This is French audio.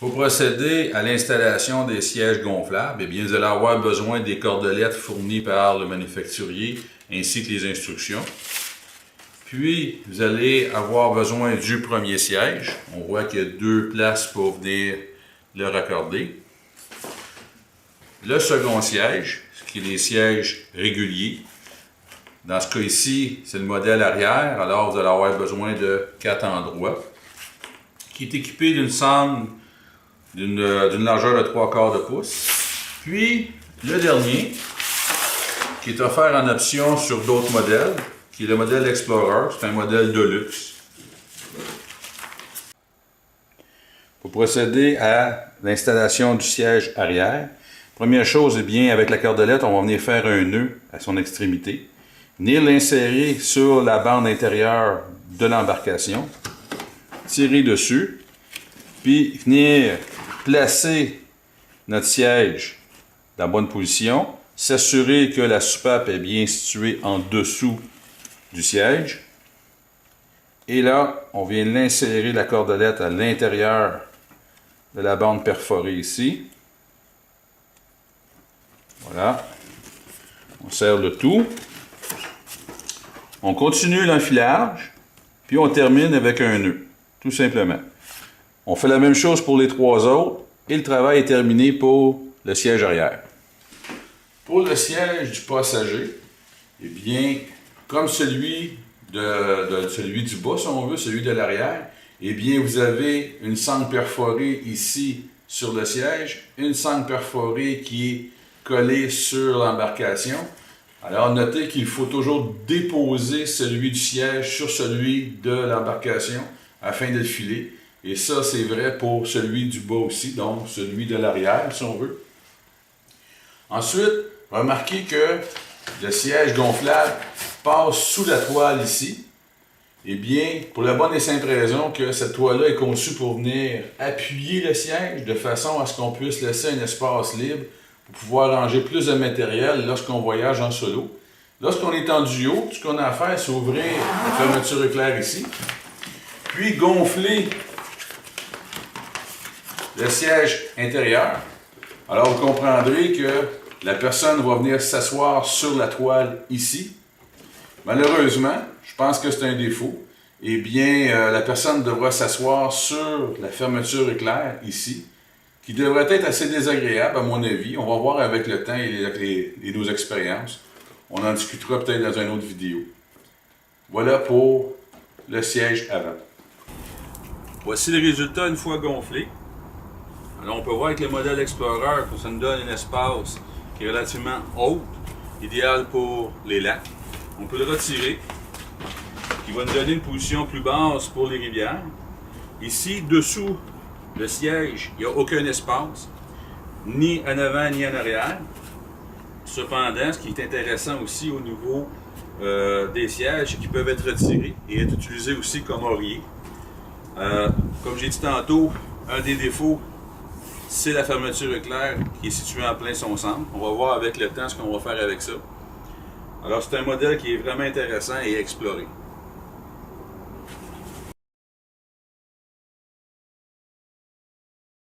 Pour procéder à l'installation des sièges gonflables, eh bien, vous allez avoir besoin des cordelettes fournies par le manufacturier ainsi que les instructions. Puis, vous allez avoir besoin du premier siège. On voit qu'il y a deux places pour venir le raccorder. Le second siège, qui est les sièges réguliers. Dans ce cas ici, c'est le modèle arrière, alors vous allez avoir besoin de 4 endroits, qui est équipé d'une sangle d'une largeur de 3/4 de pouce. Puis, le dernier, qui est offert en option sur d'autres modèles, qui est le modèle Explorer, c'est un modèle de luxe. Pour procéder à l'installation du siège arrière, première chose, eh bien, avec la cordelette, on va venir faire un nœud à son extrémité. Venir l'insérer sur la bande intérieure de l'embarcation, tirer dessus, puis venir placer notre siège dans la bonne position, s'assurer que la soupape est bien située en dessous du siège. Et là, on vient l'insérer la cordelette à l'intérieur de la bande perforée ici. Voilà. On serre le tout. On continue l'enfilage, puis on termine avec un nœud, tout simplement. On fait la même chose pour les trois autres, et le travail est terminé pour le siège arrière. Pour le siège du passager, eh bien, comme celui du bas, si on veut, celui de l'arrière, eh bien, vous avez une sangle perforée ici sur le siège, une sangle perforée qui est collée sur l'embarcation. Alors, notez qu'il faut toujours déposer celui du siège sur celui de l'embarcation afin de le filer. Et ça, c'est vrai pour celui du bas aussi, donc celui de l'arrière, si on veut. Ensuite, remarquez que le siège gonflable passe sous la toile ici. Eh bien, pour la bonne et simple raison que cette toile-là est conçue pour venir appuyer le siège de façon à ce qu'on puisse laisser un espace libre pour pouvoir ranger plus de matériel lorsqu'on voyage en solo. Lorsqu'on est en duo, tout ce qu'on a à faire, c'est ouvrir la fermeture éclair ici, puis gonfler le siège intérieur. Alors, vous comprendrez que la personne va venir s'asseoir sur la toile ici. Malheureusement, je pense que c'est un défaut. Eh bien, la personne devra s'asseoir sur la fermeture éclair ici, qui devrait être assez désagréable à mon avis. On va voir avec le temps et nos expériences. On en discutera peut-être dans une autre vidéo. Voilà pour le siège avant. Voici le résultat une fois gonflé. Alors on peut voir avec le modèle Explorer que ça nous donne un espace qui est relativement haut, idéal pour les lacs. On peut le retirer, qui va nous donner une position plus basse pour les rivières. Ici, dessous le siège, il n'y a aucun espace, ni en avant ni en arrière. Cependant, ce qui est intéressant aussi au niveau des sièges, c'est qu'ils peuvent être retirés et être utilisés aussi comme oreiller. Comme j'ai dit tantôt, un des défauts, c'est la fermeture éclair qui est située en plein son centre. On va voir avec le temps ce qu'on va faire avec ça. Alors c'est un modèle qui est vraiment intéressant et à explorer.